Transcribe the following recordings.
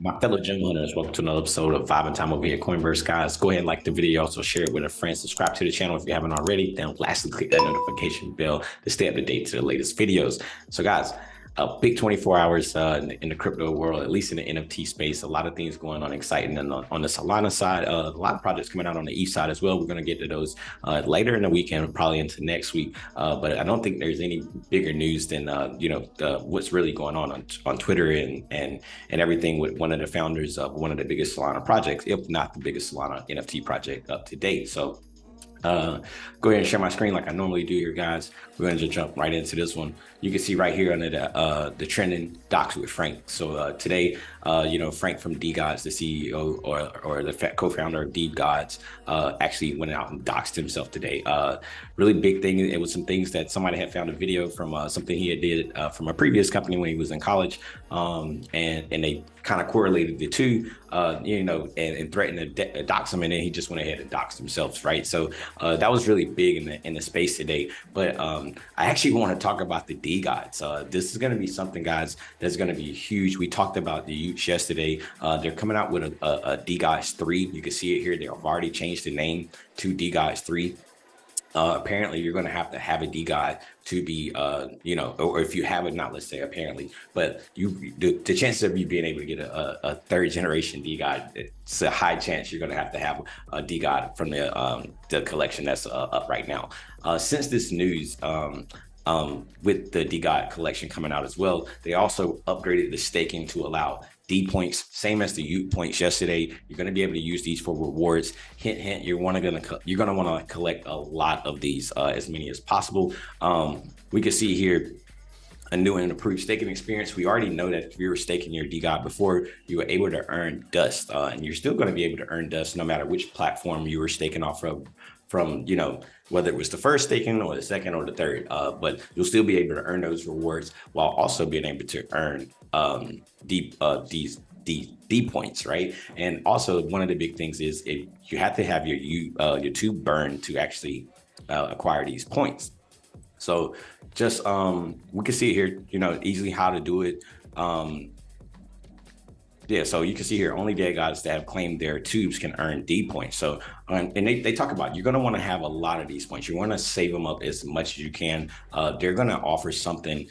My fellow gem hunters, welcome to another episode of Vibe and Time over here at Coinverse. Guys, go ahead and like the video, also share it with a friend, subscribe to the channel if you haven't already, then lastly, click that notification bell to stay up to date to the latest videos. So guys, a big 24 hours in the crypto world, at least in the NFT space, a lot of things going on exciting. And on the Solana side, a lot of projects coming out on the East side as well. We're going to get to those later in the weekend, probably into next week. But I don't think there's any bigger news than, what's really going on Twitter and everything with one of the founders of one of the biggest Solana projects, if not the biggest Solana NFT project up to date. So go ahead and share my screen like I normally do here, guys. We're going to just jump right into this one. You can see right here under the trending Doxxed with Frank. So today, Frank from DeGod's, the CEO or the co-founder of DeGod's, actually went out and doxed himself today. Really big thing. It was some things that somebody had found a video from something he had did from a previous company when he was in college, and they kind of correlated the two, and threatened to dox him, and then he just went ahead and doxed himself, right? So that was really big in the space today. But I actually want to talk about the DeGods. This is going to be something, guys, that's going to be huge. We talked about the Utes yesterday. They're coming out with a DeGods 3. You can see it here. They've already changed the name to DeGods 3. Apparently you're going to have a DeGod to be, or if you have it, not, let's say apparently, but the chances of you being able to get a third generation DeGod, it's a high chance you're going to have a DeGod from the collection that's up right now. Since this news, with the DeGod collection coming out as well, they also upgraded the staking to allow D points, same as the Ute points yesterday. You're going to be able to use these for rewards. Hint, hint. You're going to want to collect a lot of these, as many as possible. We can see here a new and improved staking experience. We already know that if you were staking your DeGod before, you were able to earn dust, and you're still going to be able to earn dust no matter which platform you were staking off of, from whether it was the first staking or the second or the third, but you'll still be able to earn those rewards while also being able to earn these D points, right? And also one of the big things is you have to have your tube burned to actually acquire these points. So just we can see here, easily how to do it. Yeah, so you can see here, only DeGods that have claimed their tubes can earn D points. So, and they talk about, you're going to want to have a lot of these points. You want to save them up as much as you can. They're going to offer something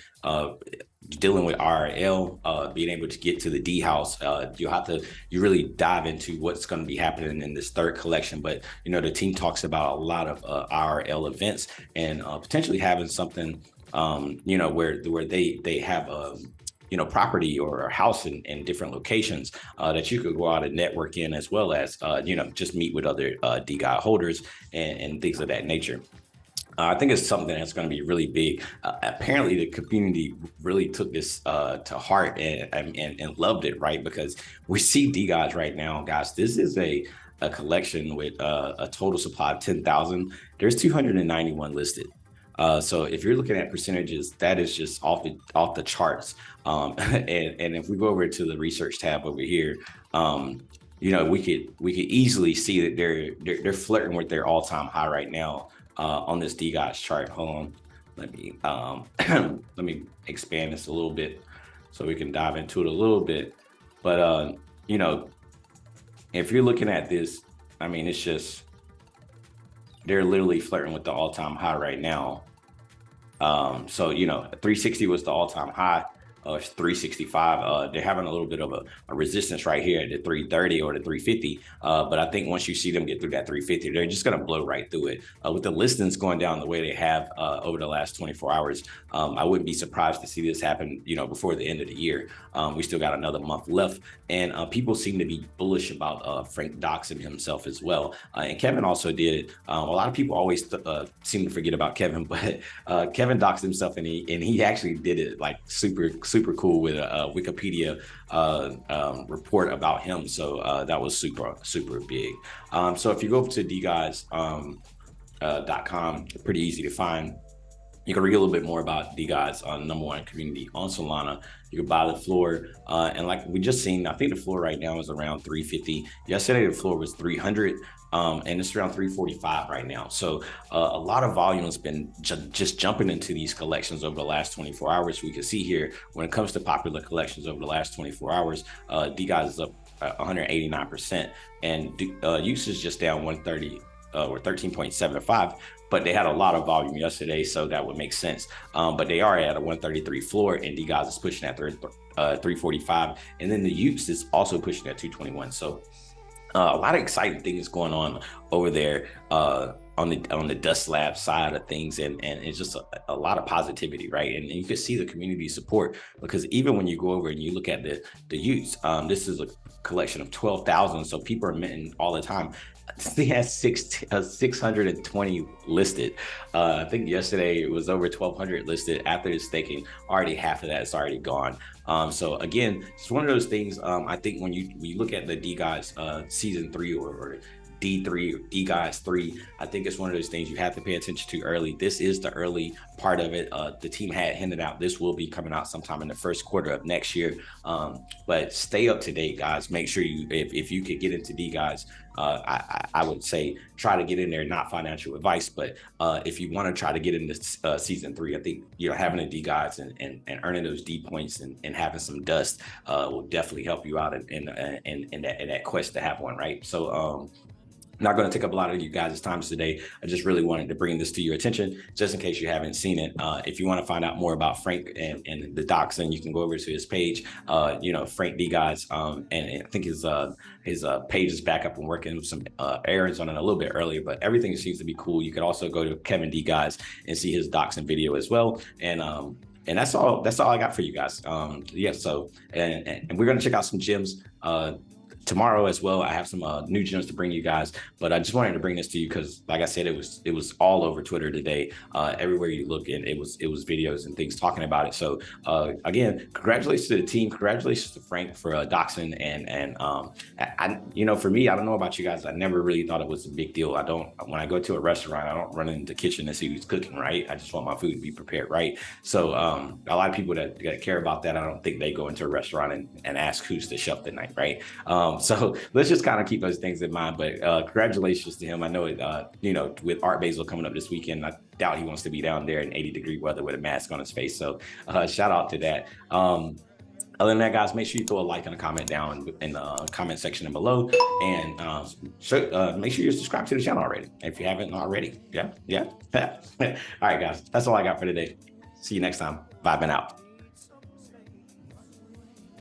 dealing with RL, being able to get to the D house. You really dive into what's going to be happening in this third collection. But, the team talks about a lot of RL events and potentially having something, where they have property or a house in different locations that you could go out and network in, as well as, just meet with other DeGod holders and things of that nature. I think it's something that's going to be really big. Apparently, the community really took this to heart and loved it, right? Because we see DeGods right now, guys. This is a collection with a total supply of 10,000. There's 291 listed. So if you're looking at percentages, that is just off the charts. And if we go over to the research tab over here, we could easily see that they're flirting with their all-time high right now on this DeGods chart. Hold on, let me expand this a little bit so we can dive into it a little bit. But if you're looking at this, I mean, it's just they're literally flirting with the all-time high right now. So 360 was the all-time high. 365. They're having a little bit of a resistance right here at the 330 or the 350. But I think once you see them get through that 350, they're just going to blow right through it. With the listings going down the way they have over the last 24 hours, I wouldn't be surprised to see this happen, before the end of the year. We still got another month left, and people seem to be bullish about Frank doxing himself as well. And Kevin also did it. A lot of people always seem to forget about Kevin, but Kevin doxed himself, and he actually did it like super cool with a Wikipedia report about him. So that was super big. So if you go over to DeGods.com, pretty easy to find. You can read a little bit more about DeGod's #1 community on Solana. You can buy the floor. And like we just seen, I think the floor right now is around 350. Yesterday, the floor was 300. And it's around 345 right now. So a lot of volume has been just jumping into these collections over the last 24 hours. We can see here, when it comes to popular collections over the last 24 hours, DeGod is up 189%. And usage just down 130 or 13.75. But they had a lot of volume yesterday, so that would make sense. But they are at a 133 floor, and DeGod is pushing at 345. And then the Utes is also pushing at 221. So a lot of exciting things going on over there on the Dust Lab side of things, and it's just a lot of positivity, right? And you can see the community support, because even when you go over and you look at the Utes, this is a collection of 12,000, so people are minting all the time. They had 620 listed. I think yesterday it was over 1,200 listed. After the staking, already half of that is already gone. So again, it's one of those things. I think when you look at the DeGod's season 3 or D3 or DeGod's 3, I think it's one of those things you have to pay attention to early. This is the early part of it. The team had hinted out this will be coming out sometime in the first quarter of next year. But stay up to date, guys. Make sure you, if you could get into DeGod's, I would say try to get in there. Not financial advice, but if you want to try to get into season 3, I think having a DeGod's and earning those D points and having some dust will definitely help you out in that quest to have one, right? So not going to take up a lot of you guys' time today. I just really wanted to bring this to your attention, just in case you haven't seen it. If you want to find out more about Frank and the Doxxed, you can go over to his page, Frank DeGod's, and I think his page is back up and working with some errands on it a little bit earlier, but everything seems to be cool. You could also go to Kevin DeGod's and see his Doxxed video as well. And that's all I got for you guys. Yeah, so and we're going to check out some gems tomorrow as well. I have some new gems to bring you guys, but I just wanted to bring this to you because, like I said, it was all over Twitter today. Everywhere you look, and it was videos and things talking about it. So again, congratulations to the team. Congratulations to Frank for doxing, and I for me, I don't know about you guys, I never really thought it was a big deal. When I go to a restaurant, I don't run into the kitchen and see who's cooking, right? I just want my food to be prepared, right? So a lot of people that care about that, I don't think they go into a restaurant and ask who's the chef tonight, right? So let's just kind of keep those things in mind. But congratulations to him. I know it, with Art Basel coming up this weekend, I doubt he wants to be down there in 80-degree weather with a mask on his face. So shout out to that. Other than that, guys, make sure you throw a like and a comment down in the comment section below, and make sure you subscribe to the channel already if you haven't already. Yeah. All right, guys, that's all I got for today. See you next time. Vibing out.